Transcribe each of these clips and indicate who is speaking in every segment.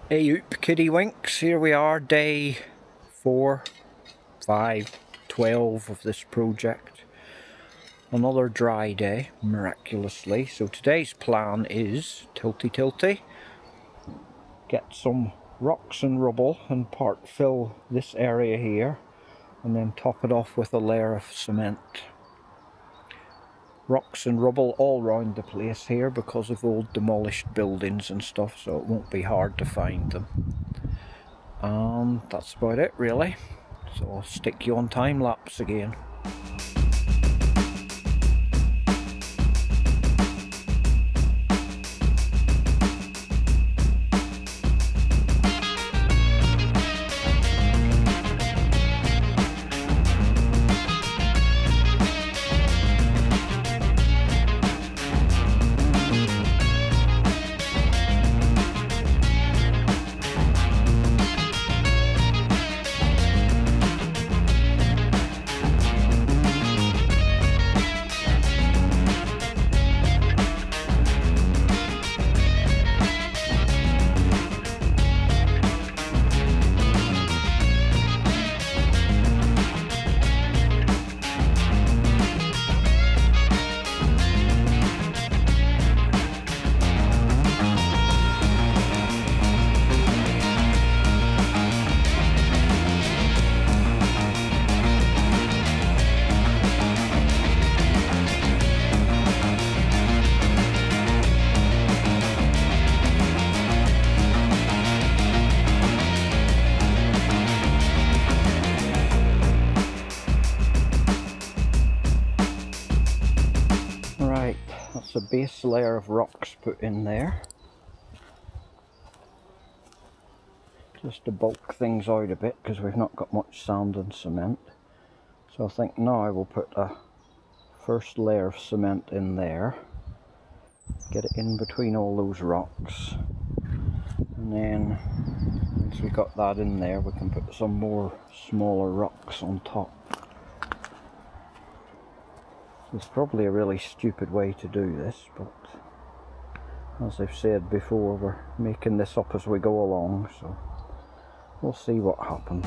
Speaker 1: Hey oop kitty winks, here we are, day 4, 5, 12 of this project. Another dry day, miraculously. So today's plan is tilty, get some rocks and rubble and part fill this area here and then top it off with a layer of cement. Rocks and rubble all round the place here because of old demolished buildings and stuff, so it won't be hard to find them. And that's about it really, so I'll stick you on time lapse again. Right, that's a base layer of rocks put in there, just to bulk things out a bit because we've not got much sand and cement. So I think now I will put a first layer of cement in there, get it in between all those rocks, and then once we've got that in there we can put some more smaller rocks on top. It's probably a really stupid way to do this, but as I've said before, we're making this up as we go along, so we'll see what happens.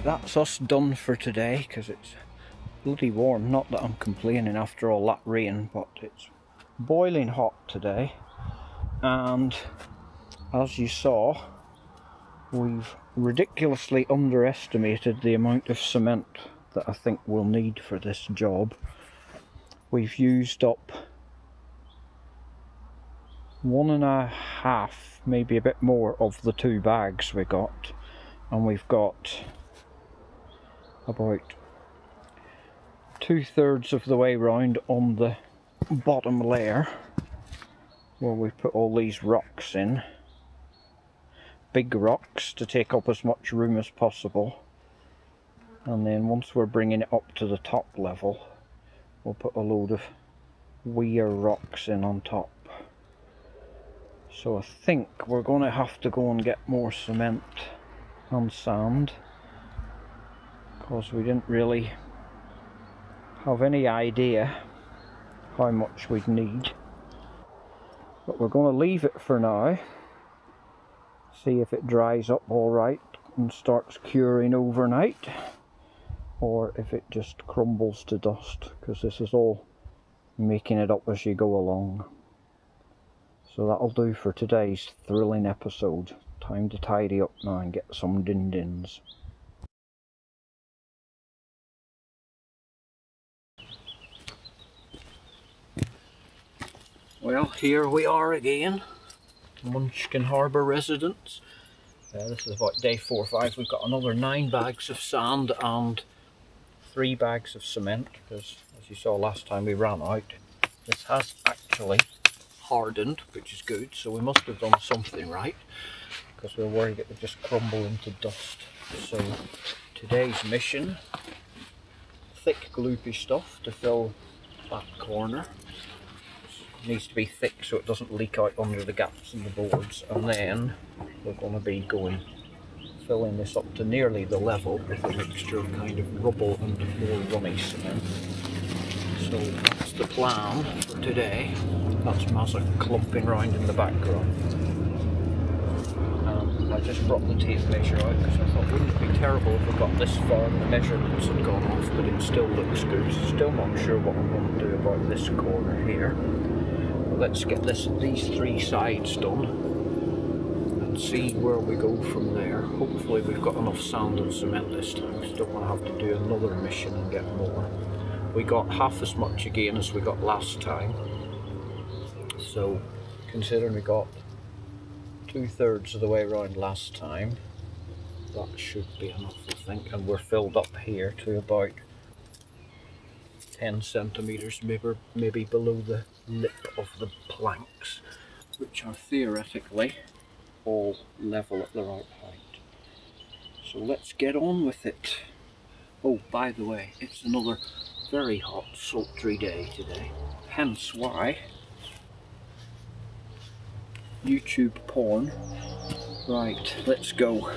Speaker 1: That's us done for today, because it's bloody warm. Not that I'm complaining after all that rain, but it's boiling hot today. And as you saw, we've ridiculously underestimated the amount of cement that I think we'll need for this job. We've used up 1.5, maybe a bit more, of the 2 bags we got, and we've got about 2/3 of the way round on the bottom layer where we put all these rocks in, big rocks to take up as much room as possible, and then once we're bringing it up to the top level, we'll put a load of weir rocks in on top. So I think we're going to have to go and get more cement and sand, because we didn't really have any idea how much we'd need. But we're going to leave it for now, see if it dries up alright and starts curing overnight, or if it just crumbles to dust, because this is all making it up as you go along. So that'll do for today's thrilling episode. Time to tidy up now and get some din-dins. Well, here we are again, Munchkin Harbour residents. This is about day 4 or 5. We've got another 9 bags of sand and 3 bags of cement, because as you saw last time we ran out. This has actually hardened, which is good, so we must have done something right, because we were worried it would just crumble into dust. So today's mission, thick gloopy stuff to fill that corner. It needs to be thick so it doesn't leak out under the gaps in the boards, and then we're going to be filling this up to nearly the level with a mixture of kind of rubble and more runny cement. So that's the plan for today. That's Mazza clumping round in the background. I just brought the tape measure out because I thought, wouldn't it be terrible if we got this far and the measurements had gone off, but it still looks good. Still not sure what I'm going to do about this corner here. But let's get these 3 sides done and see where we go from there. Hopefully we've got enough sand and cement this time, so don't want to have to do another mission and get more. We got half as much again as we got last time. So considering we got 2/3 of the way around last time, that should be enough, I think. And we're filled up here to about 10 centimetres, maybe below the lip of the planks, which are theoretically all level at the right height. So let's get on with it. Oh, by the way, it's another very hot, sultry day today, hence why YouTube porn. Right, let's go.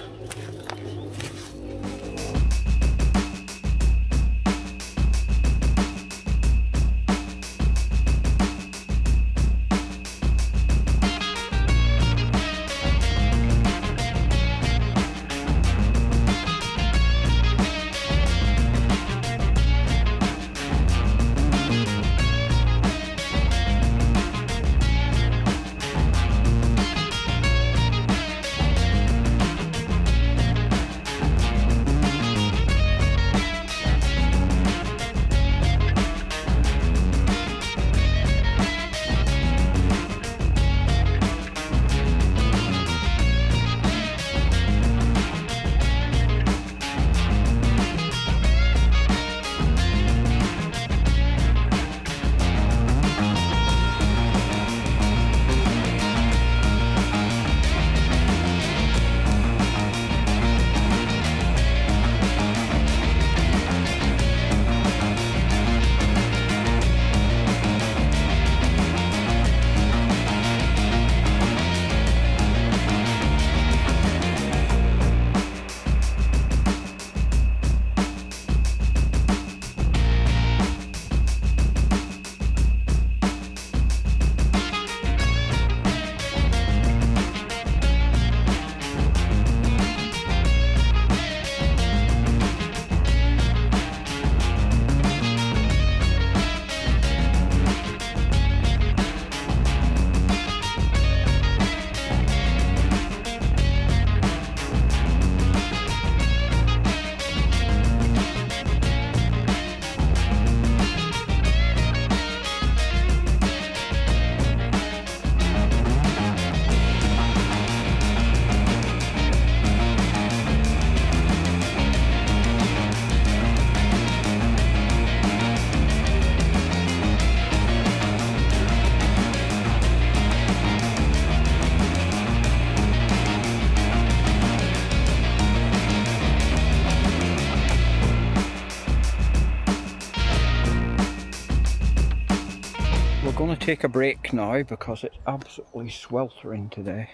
Speaker 1: take a break now because it's absolutely sweltering today.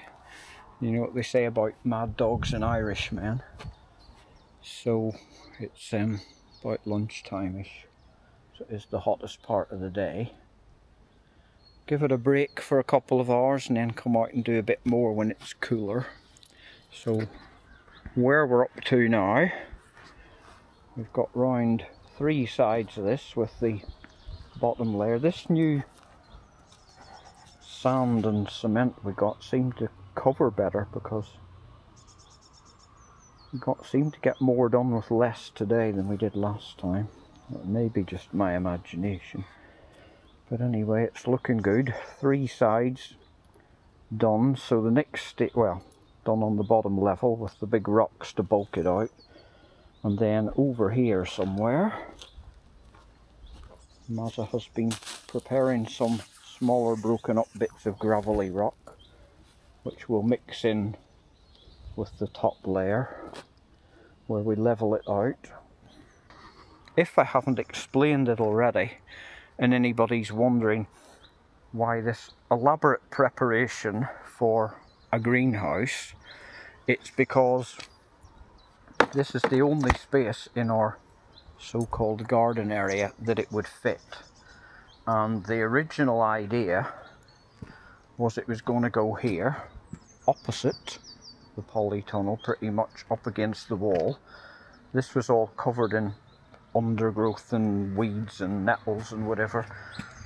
Speaker 1: You know what they say about mad dogs and Irishmen. So it's about lunchtime-ish. So it's the hottest part of the day. Give it a break for a couple of hours and then come out and do a bit more when it's cooler. So where we're up to now, we've got round 3 sides of this with the bottom layer. This new sand and cement we got seemed to cover better because we seemed to get more done with less today than we did last time. It may be just my imagination. But anyway, it's looking good. 3 sides done. So the next well, done on the bottom level with the big rocks to bulk it out. And then over here somewhere, Mazza has been preparing some smaller broken up bits of gravelly rock, which we'll mix in with the top layer where we level it out. If I haven't explained it already, and anybody's wondering why this elaborate preparation for a greenhouse, it's because this is the only space in our so-called garden area that it would fit. And the original idea was it was going to go here, opposite the polytunnel, pretty much up against the wall. This was all covered in undergrowth and weeds and nettles and whatever.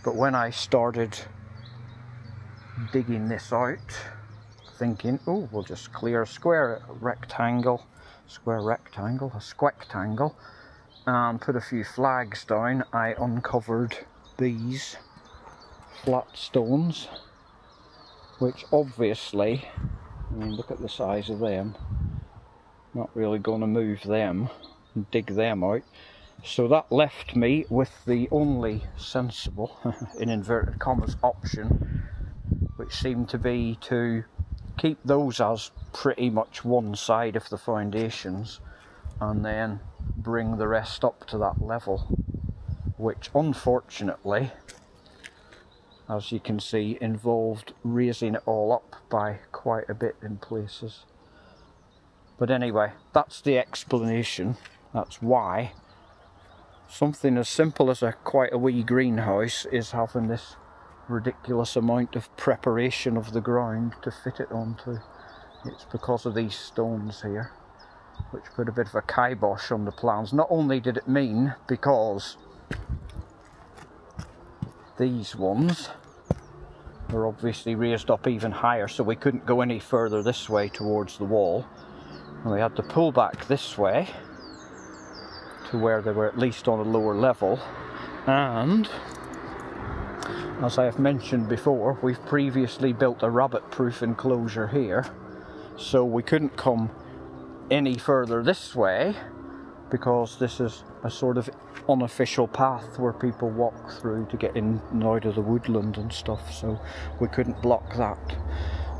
Speaker 1: But when I started digging this out, thinking, oh, we'll just clear a square rectangle, a squectangle, and put a few flags down, I uncovered these flat stones, which obviously, I mean, look at the size of them, not really going to move them and dig them out. So that left me with the only sensible, in inverted commas, option, which seemed to be to keep those as pretty much one side of the foundations and then bring the rest up to that level, which unfortunately, as you can see, involved raising it all up by quite a bit in places. But anyway, that's the explanation. That's why something as simple as quite a wee greenhouse is having this ridiculous amount of preparation of the ground to fit it onto. It's because of these stones here, which put a bit of a kibosh on the plans. Not only did it mean, because these ones were obviously raised up even higher, so we couldn't go any further this way towards the wall, and we had to pull back this way to where they were at least on a lower level. And as I have mentioned before, we've previously built a rabbit-proof enclosure here, so we couldn't come any further this way because this is a sort of unofficial path where people walk through to get in and out of the woodland and stuff, so we couldn't block that.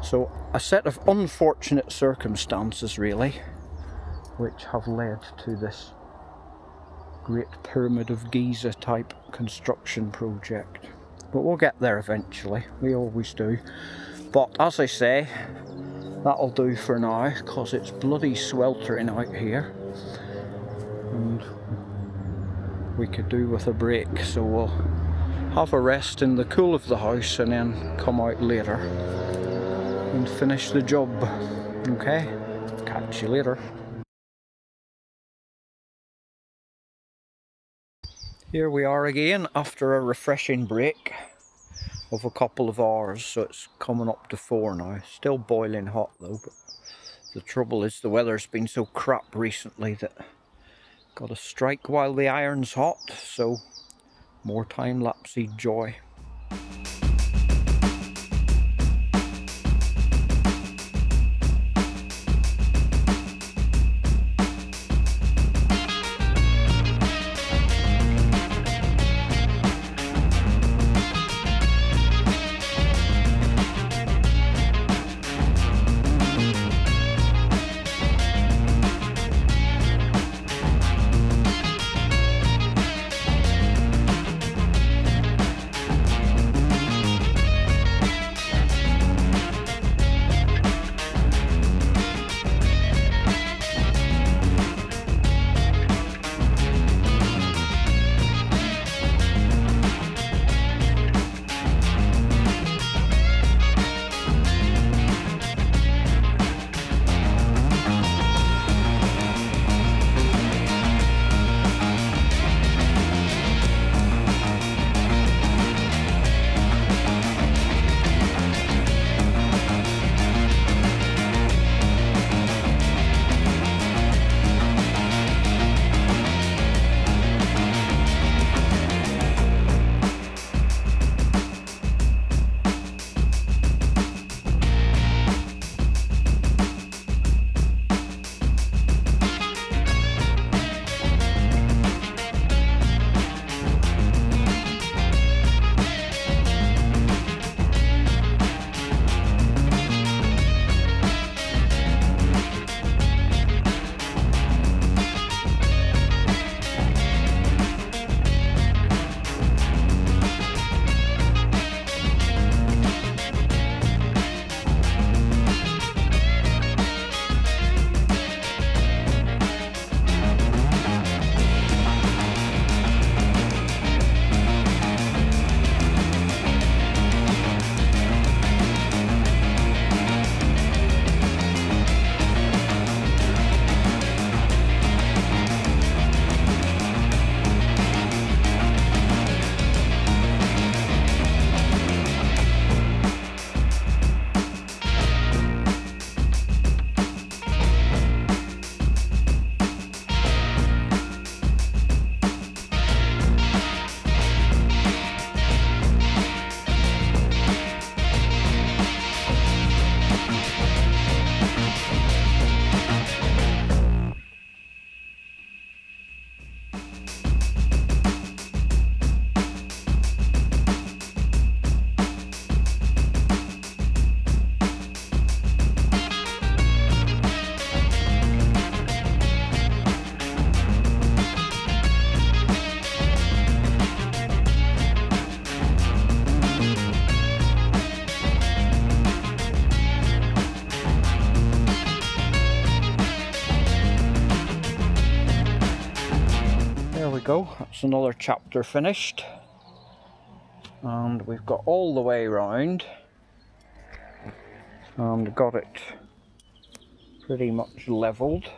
Speaker 1: So a set of unfortunate circumstances really, which have led to this Great Pyramid of Giza type construction project. But we'll get there eventually, we always do. But as I say, that'll do for now because it's bloody sweltering out here and we could do with a break, so we'll have a rest in the cool of the house and then come out later and finish the job. Okay, catch you later. Here we are again after a refreshing break of a couple of hours, so it's coming up to 4 now. Still boiling hot though, but the trouble is the weather's been so crap recently that got to strike while the iron's hot, so more time-lapsey joy. go, that's another chapter finished. And we've got all the way round and got it pretty much levelled.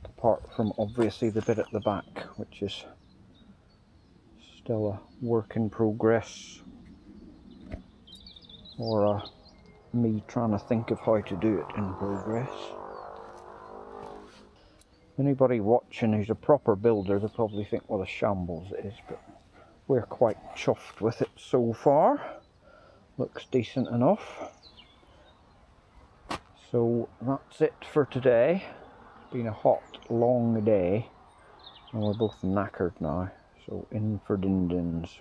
Speaker 1: Apart from obviously the bit at the back, which is still a work in progress, or me trying to think of how to do it in progress. Anybody watching who's a proper builder, they'll probably think what a shambles it is, but we're quite chuffed with it so far. Looks decent enough. So that's it for today. It's been a hot, long day, and we're both knackered now, so in for din-dins.